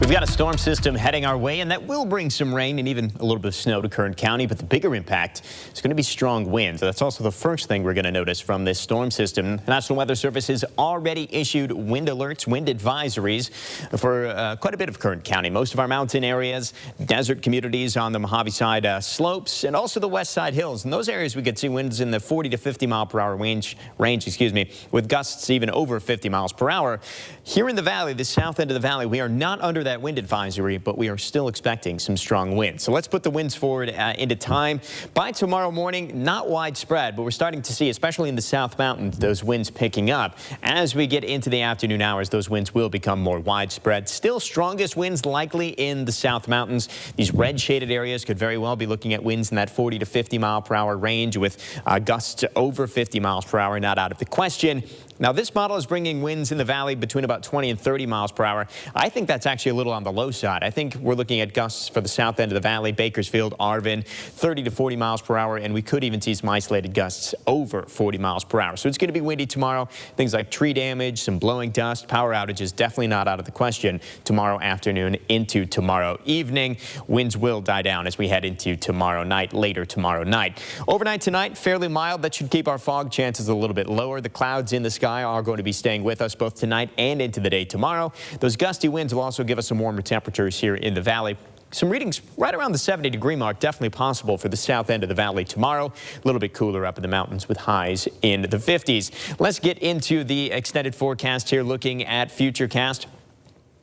We've got a storm system heading our way, and that will bring some rain and even a little bit of snow to Kern County. But the bigger impact is going to be strong winds. That's also the first thing we're going to notice from this storm system. The National Weather Service has already issued wind alerts, wind advisories for quite a bit of Kern County. Most of our mountain areas, desert communities on the Mojave side slopes, and also the west side hills. In those areas, we could see winds in the 40 to 50 mile per hour range, with gusts even over 50 miles per hour. Here in the valley, the south end of the valley, we are not under that wind advisory, but we are still expecting some strong winds. So let's put the winds forward into time. By tomorrow morning, not widespread, but we're starting to see, especially in the South Mountains, those winds picking up. As we get into the afternoon hours, those winds will become more widespread. Still strongest winds likely in the South Mountains. These red shaded areas could very well be looking at winds in that 40 to 50 mile per hour range with gusts over 50 miles per hour, not out of the question. Now, this model is bringing winds in the valley between about 20 and 30 miles per hour. I think that's actually a little on the low side. I think we're looking at gusts for the south end of the valley, Bakersfield, Arvin, 30 to 40 miles per hour, and we could even see some isolated gusts over 40 miles per hour. So it's going to be windy tomorrow. Things like tree damage, some blowing dust, power outages, definitely not out of the question tomorrow afternoon into tomorrow evening. Winds will die down as we head into tomorrow night, later tomorrow night. Overnight tonight, fairly mild. That should keep our fog chances a little bit lower. The clouds in the sky are going to be staying with us both tonight and into the day tomorrow. Those gusty winds will also give us some warmer temperatures here in the valley. Some readings right around the 70-degree mark, definitely possible for the south end of the valley tomorrow. A little bit cooler up in the mountains with highs in the 50s. Let's get into the extended forecast here, looking at Futurecast.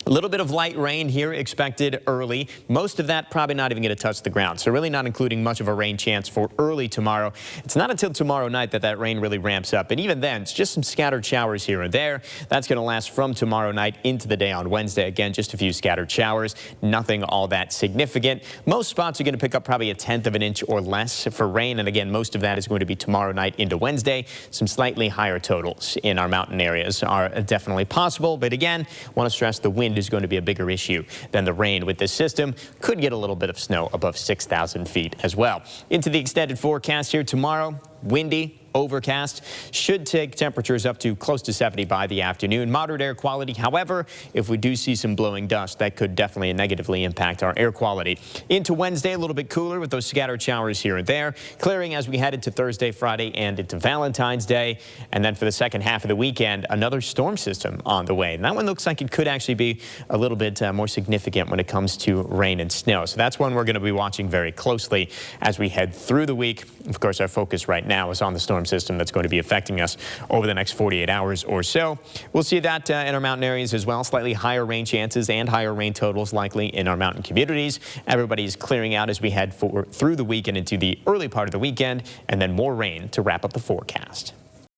A little bit of light rain here expected early. Most of that probably not even going to touch the ground, so really not including much of a rain chance for early tomorrow. It's not until tomorrow night that rain really ramps up, and even then, it's just some scattered showers here and there. That's going to last from tomorrow night into the day on Wednesday. Again, just a few scattered showers, nothing all that significant. Most spots are going to pick up probably 1/10 of an inch or less for rain, and again, most of that is going to be tomorrow night into Wednesday. Some slightly higher totals in our mountain areas are definitely possible, but again, want to stress the wind is going to be a bigger issue than the rain with this system. Could get a little bit of snow above 6,000 feet as well. Into the extended forecast here tomorrow, windy, overcast, should take temperatures up to close to 70 by the afternoon. Moderate air quality. However, if we do see some blowing dust, that could definitely negatively impact our air quality. Into Wednesday, a little bit cooler with those scattered showers here and there. Clearing as we head into Thursday, Friday, and into Valentine's Day. And then for the second half of the weekend, another storm system on the way. And that one looks like it could actually be a little bit more significant when it comes to rain and snow. So that's one we're going to be watching very closely as we head through the week. Of course, our focus right now is on the storm system that's going to be affecting us over the next 48 hours or so. We'll see that in our mountain areas as well. Slightly higher rain chances and higher rain totals likely in our mountain communities. Everybody's clearing out as we head through the weekend into the early part of the weekend, and then more rain to wrap up the forecast.